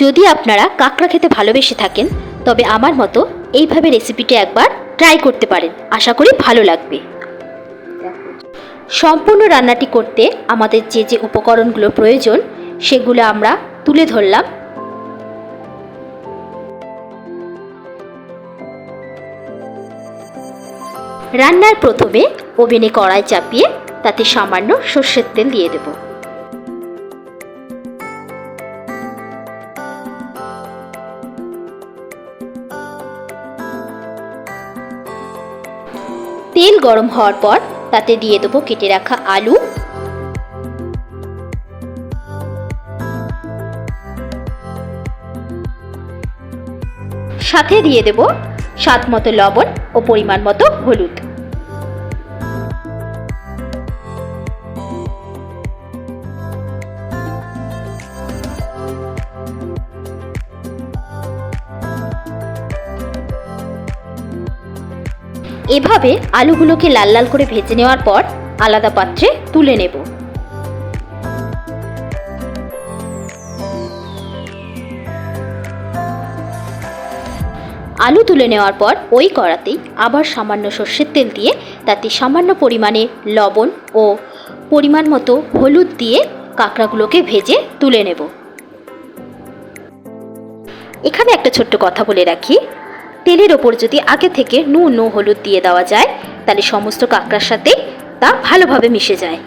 যদি আপনারা কাঁকড়া খেতে ভালোবেসে থাকেন তবে আমার মতো এইভাবে রেসিপিটি একবার ট্রাই করতে পারেন, আশা করি ভালো লাগবে। সম্পূর্ণ রান্নাটি করতে আমাদের যে যে উপকরণগুলো প্রয়োজন সেগুলো আমরা তুলে ধরলাম। রান্নার প্রথমে ওভেনে কড়াই চাপিয়ে তাতে সামান্য সর্ষের তেল দিয়ে দেব। তেল গরম হওয়ার পর তাতে দিয়ে দেবো কেটে রাখা আলু, সাথে দিয়ে দেব স্বাদ মতো লবণ ও পরিমাণ মতো হলুদ। এভাবে আলুগুলোকে লাল লাল করে ভেজে নেওয়ার পর আলাদা পাত্রে তুলে নেব। আলু তুলে নেওয়ার পর ওই কড়াতেই আবার সামান্য সর্ষের তেল দিয়ে তাতে সামান্য পরিমাণে লবণ ও পরিমাণ মতো হলুদ দিয়ে কাঁকড়াগুলোকে ভেজে তুলে নেব। এখানে একটা ছোট্ট কথা বলে রাখি, তেলের ওপর যদি আগে থেকে নুন ও হলুদ দিয়ে দেওয়া যায় তাহলে সমস্ত কাঁকড়ার সাথে তা ভালোভাবে মিশে যায়।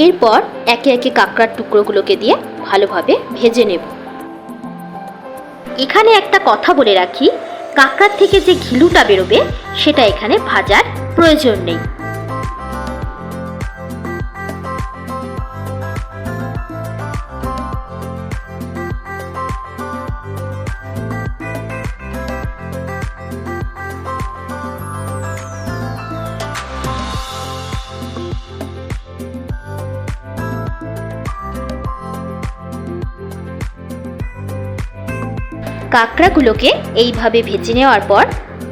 এরপর একে একে কাঁকড়ার টুকরোগুলোকে দিয়ে ভালোভাবে ভেজে নেব। এখানে একটা কথা বলে রাখি, কাঁকড়ার থেকে যে ঘিলুটা বেরোবে সেটা এখানে ভাজার প্রয়োজন নেই। কাঁকড়াগুলোকে এইভাবে ভেজে নেওয়ার পর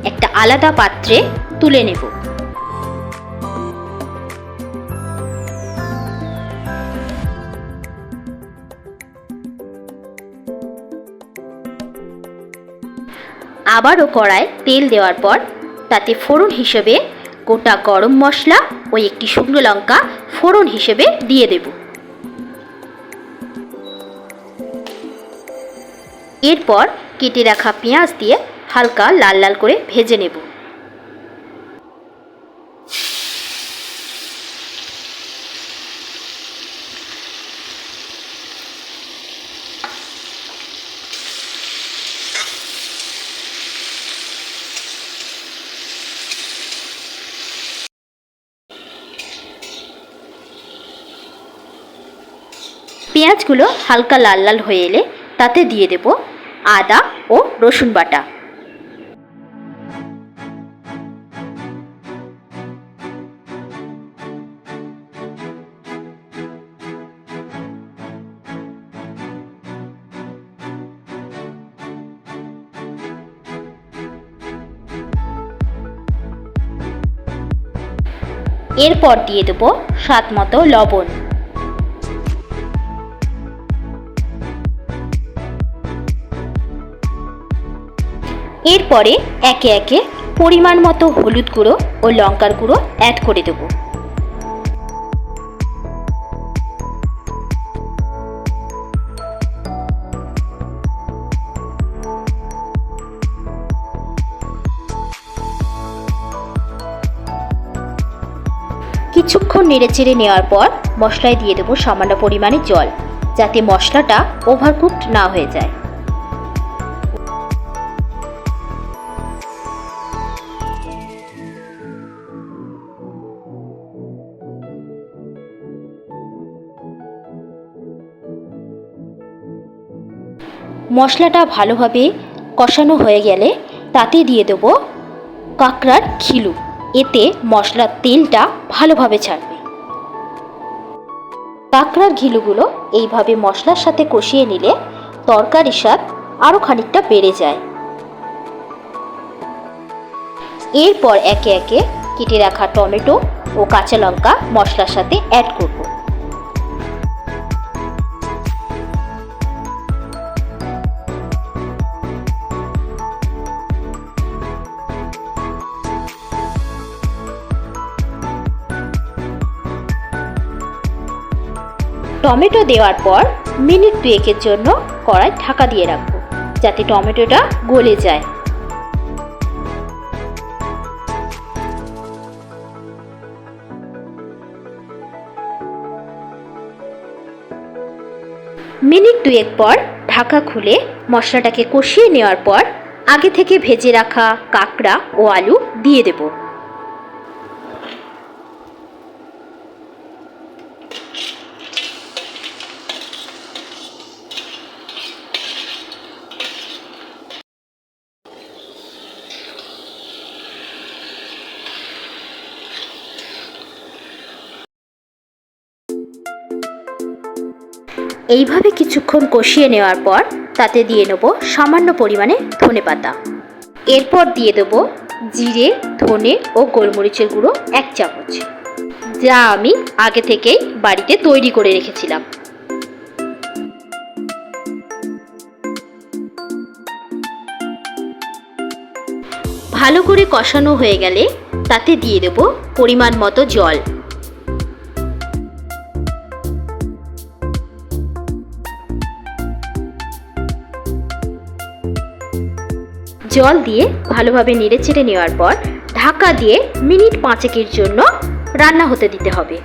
একটা আলাদা পাত্রে তুলে নেব। আবারও কড়ায় তেল দেওয়ার পর তাতে ফোড়ন হিসেবে গোটা গরম মশলা ও একটি শুকনো লঙ্কা ফোড়ন হিসেবে দিয়ে দেব। এরপর কেটে রাখা পেঁয়াজ দিয়ে হালকা লাল লাল করে ভেজে নেব। পেঁয়াজগুলো হালকা লাল লাল হয়ে এলে তাতে দিয়ে দেব আদা ও রসুন বাটা। এরপর দিয়ে দেব স্বাদ মতো লবণ। এরপরে একে একে পরিমাণ মতো হলুদ গুঁড়ো ও লঙ্কার গুঁড়ো অ্যাড করে দেব। কিছুক্ষণ নেড়েচেড়ে নেওয়ার পর মশলায় দিয়ে দেব সামান্য পরিমাণে জল, যাতে মশলাটা ওভারকুকড না হয়ে যায়। মশলাটা ভালোভাবে কষানো হয়ে গেলে তাতে দিয়ে দেব কাঁকড়ার ঘিলু, এতে মশলার তেলটা ভালোভাবে ছাড়বে। কাঁকড়ার ঘিলুগুলো এইভাবে মশলার সাথে কষিয়ে নিলে তরকারির স্বাদ আরও খানিকটা বেড়ে যায়। এরপর একে একে কেটে রাখা টমেটো ও কাঁচা লঙ্কা মশলার সাথে অ্যাড করব। টমেটো দেওয়ার পর মিনিট 2-এর জন্য কড়াই ঢাকা দিয়ে রাখবো, যাতে টমেটোটা গলে যায়। মিনিট 2 পর ঢাকা খুলে মশলাটাকে কষিয়ে নেওয়ার পর আগে থেকে ভেজে রাখা কাঁকড়া ও আলু দিয়ে দেব। এইভাবে কিছুক্ষণ কষিয়ে নেওয়ার পর তাতে দিয়ে নেব সামান্য পরিমাণে ধনেপাতা। এরপর দিয়ে দেব জিরে, ধনে ও গোলমরিচের গুঁড়ো 1 চামচ, যা আমি আগে থেকেই বাড়িতে তৈরি করে রেখেছিলাম। ভালো করে কষানো হয়ে গেলে তাতে দিয়ে দেব পরিমাণ মতো জল। জল দিয়ে ভালোভাবে নেড়েচেড়ে নেওয়ার পর ঢাকা দিয়ে মিনিট 5-এর জন্য রান্না হতে দিতে হবে।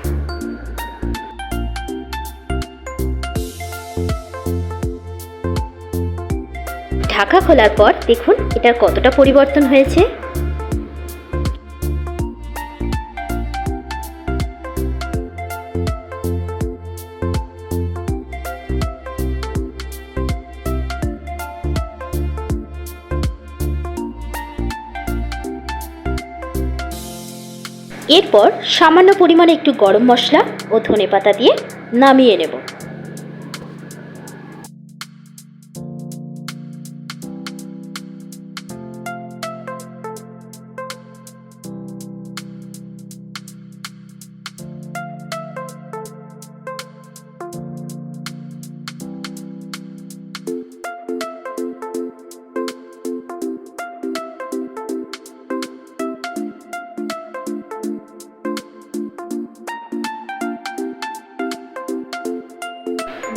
ঢাকা খোলার পর দেখুন এটার কতটা পরিবর্তন হয়েছে। এরপর সামান্য পরিমাণে একটু গরম মশলা ও ধনেপাতা দিয়ে নামিয়ে নেব।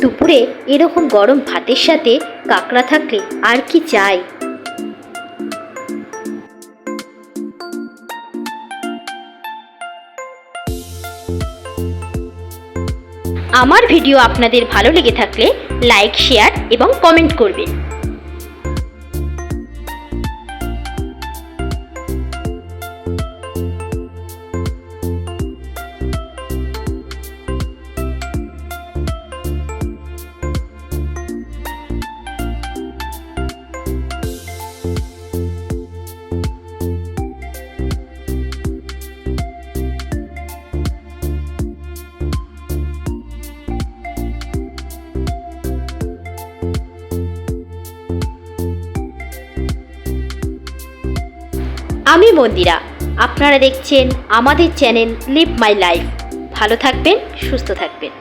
দুপুরে এরকম গরম ভাতের সাথে কাঁকড়া থাকলে আর কি চাই। আমার ভিডিও আপনাদের ভালো লেগে থাকলে লাইক, শেয়ার এবং কমেন্ট করবেন। আমি মন্দিরা, আপনারা দেখছেন আমাদের চ্যানেল লিভ মাই লাইফ। ভালো থাকবেন, সুস্থ থাকবেন।